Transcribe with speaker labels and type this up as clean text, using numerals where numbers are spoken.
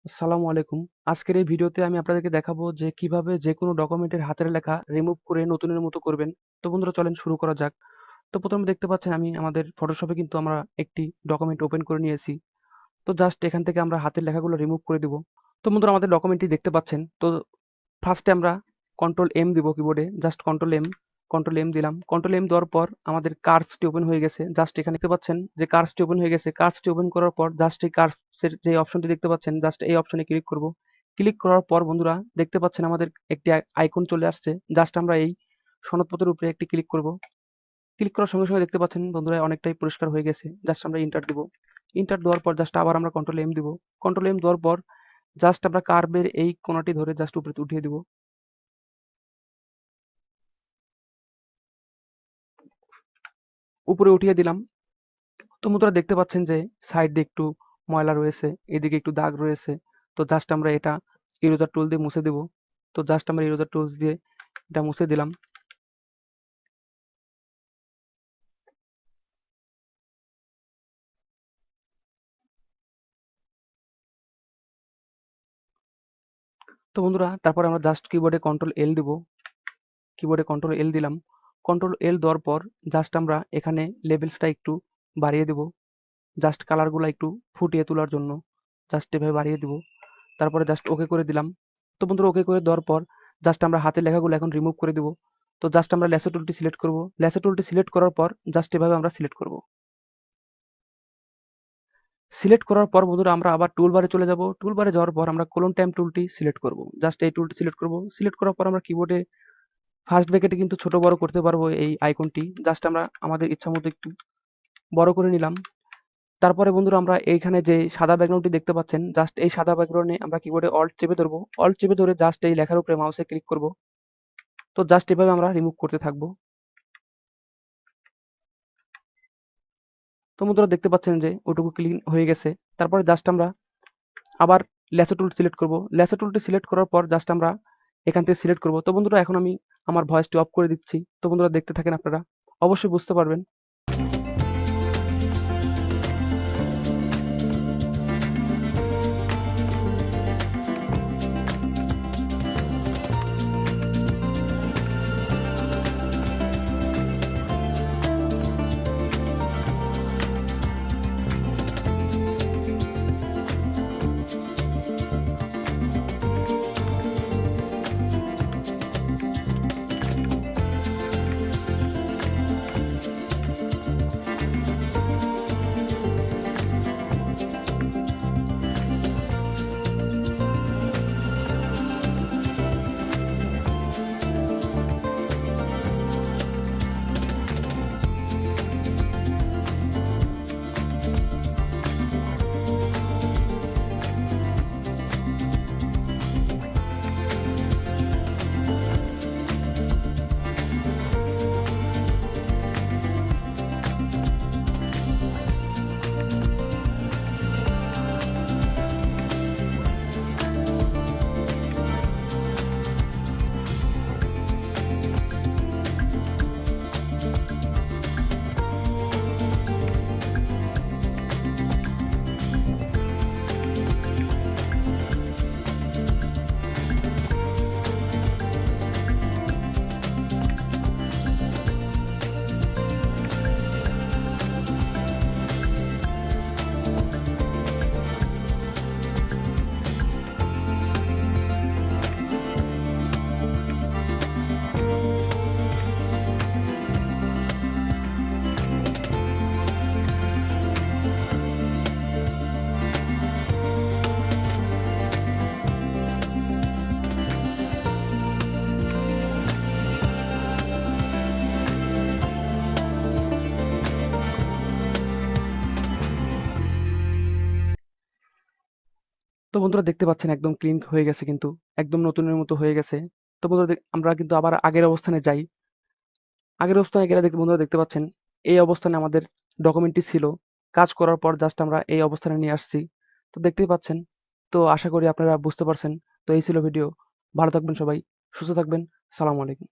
Speaker 1: আসসালামু আলাইকুম। আজকের এই ভিডিওতে আমি আপনাদেরকে দেখাবো যে কিভাবে যেকোনো ডকুমেন্টের হাতের লেখা রিমুভ করে নতুনের মতো করবেন। তো বন্ধুরা চলেন শুরু করা যাক। তো প্রথমে দেখতে পাচ্ছেন আমি আমাদের ফটোশপে কিন্তু আমরা একটি ডকুমেন্ট ওপেন করে নিয়েছি। তো জাস্ট এখান থেকে আমরা হাতের লেখাগুলো রিমুভ করে দিব। তো বন্ধুরা আমাদের ডকুমেন্টটি দেখতে পাচ্ছেন। তো ফার্স্টে আমরা কন্ট্রোল এম দিব কিবোর্ডে, জাস্ট কন্ট্রোল এম দিলাম। কন্ট্রোল এম দেওয়ার পর আমাদের কার্ভসটি ওপেন হয়ে গেছে। জাস্ট এখানে দেখতে পাচ্ছেন যে কার্ভসটি ওপেন হয়ে গেছে। কার্ভসটি ওপেন করার পর জাস্ট এই কার্ভসের যে অপশনটি দেখতে পাচ্ছেন, জাস্ট এই অপশনে ক্লিক করব। ক্লিক করার পর বন্ধুরা দেখতে পাচ্ছেন আমাদের একটি আইকন চলে আসছে। জাস্ট আমরা এই সনদপত্রের উপরে একটি ক্লিক করব। ক্লিক করার সঙ্গে সঙ্গে দেখতে পাচ্ছেন বন্ধুরা অনেকটাই পরিষ্কার হয়ে গেছে। জাস্ট আমরা ইন্টার দিব। ইন্টার দেওয়ার পর জাস্ট আবার আমরা কন্ট্রোল এম দিব। কন্ট্রোল এম দেওয়ার পর জাস্ট আমরা কার্ভের এই কোণাটি ধরে জাস্ট উপরে উঠিয়ে দিব। উপরে উঠিয়ে দিলাম। তো বন্ধুরা দেখতে পাচ্ছেন যে সাইড দিয়ে একটু ময়লা রয়েছে, এদিকে একটু দাগ রয়েছে। তো জাস্ট আমরা এটা ইরেজার টুল দিয়ে মুছে দেব। তো জাস্ট আমরা ইরেজার টুলস দিয়ে এটা মুছে দিলাম। তো বন্ধুরা তারপরে আমরা জাস্ট কিবোর্ডে কন্ট্রোল এল দিব। কিবোর্ডে কন্ট্রোল এল দিলাম। কন্ট্রোল এল দেওয়ার পর জাস্ট আমরা এখানে লেভেলসটা একটু বাড়িয়ে দেব। জাস্ট কালারগুলো একটু ফুটিয়ে তোলার জন্য জাস্ট এভাবে বাড়িয়ে দিব। তারপরে জাস্ট ওকে করে দিলাম। তো বন্ধুরা ওকে করে দেওয়ার পর জাস্ট আমরা হাতের লেখাগুলো এখন রিমুভ করে দেব। তো জাস্ট আমরা ল্যাসো টুলটি সিলেক্ট করব। ল্যাসো টুলটি সিলেক্ট করার পর জাস্ট এভাবে আমরা সিলেক্ট করব। সিলেক্ট করার পর বন্ধুরা আমরা আবার টুলবারে চলে যাব। টুলবারে যাওয়ার পর আমরা কোলন টাইম টুলটি সিলেক্ট করব। জাস্ট এই টুলটি সিলেক্ট করব। সিলেক্ট করার পর আমরা কিবোর্ডে ফার্স্ট ব্র্যাকেটে কিন্তু ছোট বড় করতে পারবো এই আইকনটি। জাস্ট আমরা আমাদের ইচ্ছা মতো একটু বড় করে নিলাম। তারপরে বন্ধুরা আমরা এইখানে যে সাদা ব্যাকগ্রাউন্ডটি দেখতে পাচ্ছেন, জাস্ট এই সাদা ব্যাকগ্রাউন্ডে আমরা কিবোর্ডে অল্ট চেপে ধরবো। অল্ট চেপে ধরে জাস্ট এই লেখার উপরে মাউসে ক্লিক করব। তো জাস্ট এভাবে আমরা রিমুভ করতে থাকবো। তো বন্ধুরা দেখতে পাচ্ছেন যে ওটুকু ক্লিন হয়ে গেছে। তারপরে জাস্ট আমরা আবার ল্যাসো টুল সিলেক্ট করব। ল্যাসো টুলটি সিলেক্ট করার পর জাস্ট আমরা এখান থেকে সিলেক্ট করব। তো বন্ধুরা এখন আমি আমার ভয়েসটি অফ করে দিচ্ছি। তো বন্ধুরা দেখতে থাকেন, আপনারা অবশ্যই বুঝতে পারবেন। তো বন্ধুরা দেখতে পাচ্ছেন একদম ক্লিন হয়ে গেছে, কিন্তু একদম নতুনের মতো হয়ে গেছে। তো বন্ধুরা আমরা কিন্তু আবার আগের অবস্থানে যাই। আগের অবস্থানে গেলে বন্ধুরা দেখতে পাচ্ছেন এই অবস্থানে আমাদের ডকুমেন্টটি ছিল। কাজ করার পর জাস্ট আমরা এই অবস্থানে নিয়ে আসছি। তো দেখতেই পাচ্ছেন। তো আশা করি আপনারা বুঝতে পারছেন। তো এই ছিল ভিডিও। ভালো থাকবেন সবাই, সুস্থ থাকবেন। সালাম আলাইকুম।